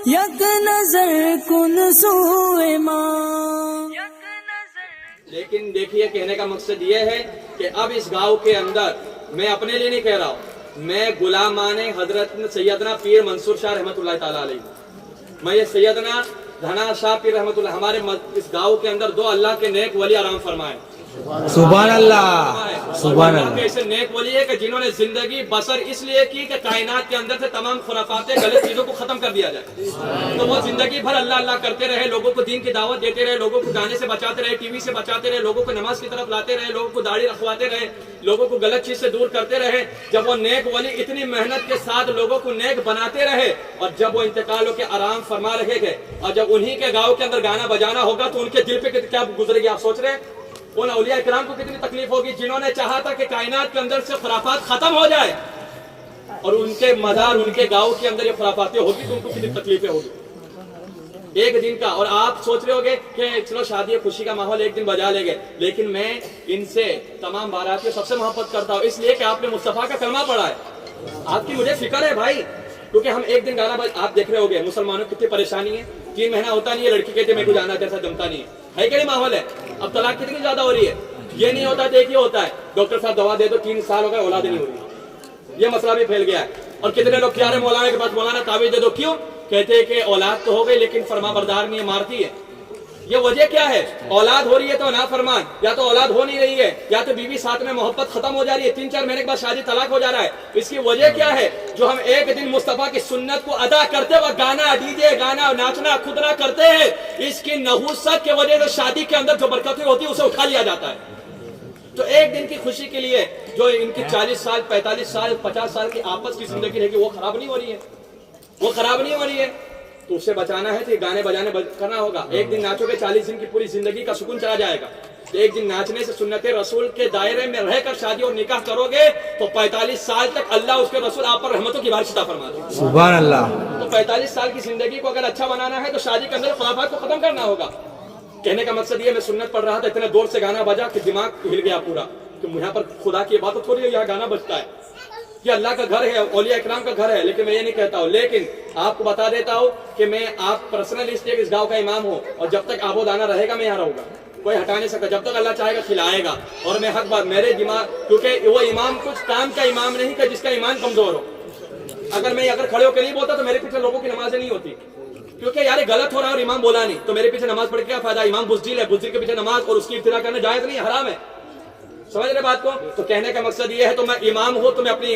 یک نظر کن سوئے ماں. لیکن دیکھیے کہنے کا مقصد یہ ہے کہ اب اس گاؤں کے اندر میں اپنے لیے نہیں کہہ رہا ہوں، میں غلامان حضرت سیدنا پیر منصور شاہ رحمۃ اللہ تعالیٰ علیہ، میں یہ سیدنا دھنا شاہ پیر رحمۃ اللہ، ہمارے اس گاؤں کے اندر دو اللہ کے نیک ولی آرام فرمائے. سبحان اللہ سبحان اللہ کے اللہ. ایسے نیک ولی ہے کہ جنہوں نے زندگی بسر اس لیے کی کہ کائنات کے اندر سے تمام خرافات غلط چیزوں کو ختم کر دیا جائے. تو وہ زندگی بھر اللہ اللہ کرتے رہے، لوگوں کو دین کی دعوت دیتے رہے، لوگوں کو گانے سے بچاتے رہے، ٹی وی سے بچاتے رہے، لوگوں کو نماز کی طرف لاتے رہے، لوگوں کو داڑھی رکھواتے رہے، لوگوں کو غلط چیز سے دور کرتے رہے. جب وہ نیک ولی اتنی محنت کے ساتھ لوگوں کو نیک بناتے رہے اور جب وہ انتقال ہو کے آرام فرما رہے گے اور جب انہی کے گاؤں کے اندر گانا بجانا ہوگا تو ان کے دل پہ کیا گزرے گی آپ سوچ رہے ہیں؟ ان اولیاء اکرام کو کتنی تکلیف ہوگی جنہوں نے چاہا تھا کہ کائنات کے اندر سے خرافات ختم ہو جائے اور ان کے مدار ان کے گاؤں کے اندر یہ خرافاتیں ہوگی تو ان کو کتنی تکلیفیں ہوگی ایک دن کا. اور آپ سوچ رہے ہوگے کہ چلو شادی خوشی کا ماحول ایک دن بجا لے گے، لیکن میں ان سے تمام باراتیوں سب سے محبت کرتا ہوں اس لیے کہ آپ نے مصطفیٰ کا کلمہ پڑھا ہے. آپ کی مجھے فکر ہے بھائی، کیونکہ ہم ایک دن گانا آپ دیکھ رہے ہوگے مسلمانوں کی کتنی پریشانی ہے. 3 مہینہ ہوتا نہیں ہے، لڑکی کہتے میں کو جانا جیسا جمتا نہیں ہے کہ نہیں ماحول ہے. اب طلاق کتنی زیادہ ہو رہی ہے، یہ نہیں ہوتا دیکھیے ہوتا ہے ڈاکٹر صاحب دوا دے دو 3 سال ہو گئے اولاد نہیں ہو رہی، یہ مسئلہ بھی پھیل گیا ہے. اور کتنے لوگ کیا رہے مولانا کے پاس، مولانا تعویذ دے دو، کیوں کہتے ہیں کہ اولاد تو ہو گئی لیکن فرما بردار نہیں ہے، مارتی ہے. یہ وجہ کیا ہے؟ اولاد ہو رہی ہے تو نافرمان، یا تو اولاد ہو نہیں رہی ہے یا تو بیوی ساتھ میں محبت ختم ہو جا رہی ہے، 3-4 مہینے کے بعد شادی طلاق ہو جا رہا ہے. اس کی وجہ کیا ہے؟ جو ہم ایک دن مصطفیٰ کی سنت کو ادا کرتے وقت گانا ڈی جے گانا ناچنا کودنا کرتے ہیں، اس کی نحوست کی وجہ سے شادی کے اندر جو برکتیں ہوتی ہے اسے اٹھا لیا جاتا ہے. تو ایک دن کی خوشی کے لیے جو ان کی 40 سال 45 سال 50 سال کی آپس کی زندگی رہے گی وہ خراب نہیں ہو رہی ہے، وہ خراب نہیں ہو رہی ہے. تو اسے بچانا ہے تو یہ گانے بجانے کرنا ہوگا. ایک دن ناچو گے 40 دن کی پوری زندگی کا سکون چلا جائے گا. ایک دن ناچنے سے سنت رسول کے دائرے میں رہ کر شادی اور نکاح کرو گے تو 45 سال تک اللہ اس کے رسول آپ پر رحمتوں کی بارش عطا فرما دے. سبحان اللہ. تو 45 سال کی زندگی کو اگر اچھا بنانا ہے تو شادی کے اندر خرافات کو ختم کرنا ہوگا. کہنے کا مقصد یہ میں سنت پڑھ رہا تھا، اتنے دور سے گانا بجا کہ دماغ ہل گیا پورا کہ یہاں پر خدا کی عبادت ہو رہی ہے، یہاں گانا بجتا ہے. یہ اللہ کا گھر ہے، اولیاء اکرام کا گھر ہے، لیکن میں یہ نہیں کہتا ہوں. لیکن آپ کو بتا دیتا ہوں کہ میں آپ پرسنل اس لیے اس گاؤں کا امام ہوں اور جب تک آب و دانہ رہے گا میں یہاں رہوں گا، کوئی ہٹا نہیں سکتا. جب تک اللہ چاہے گا کھلائے گا. اور میں حق بات میرے دماغ، کیونکہ وہ امام کچھ کام کا امام نہیں کہ جس کا ایمان کمزور ہو. اگر کھڑے ہو کے نہیں بولتا تو میرے پیچھے لوگوں کی نمازیں نہیں ہوتی، کیونکہ یار غلط ہو رہا ہے اور امام بولا نہیں تو میرے پیچھے نماز پڑھ کے کیا فائدہ. امام بزدل ہے، بزدل کے پیچھے نماز اور اس کی ابتدا کرنا جائز نہیں، حرام ہے. سمجھ رہے بات کو؟ تو کہنے کا مقصد یہ ہے تو میں امام ہوں تو میں اپنی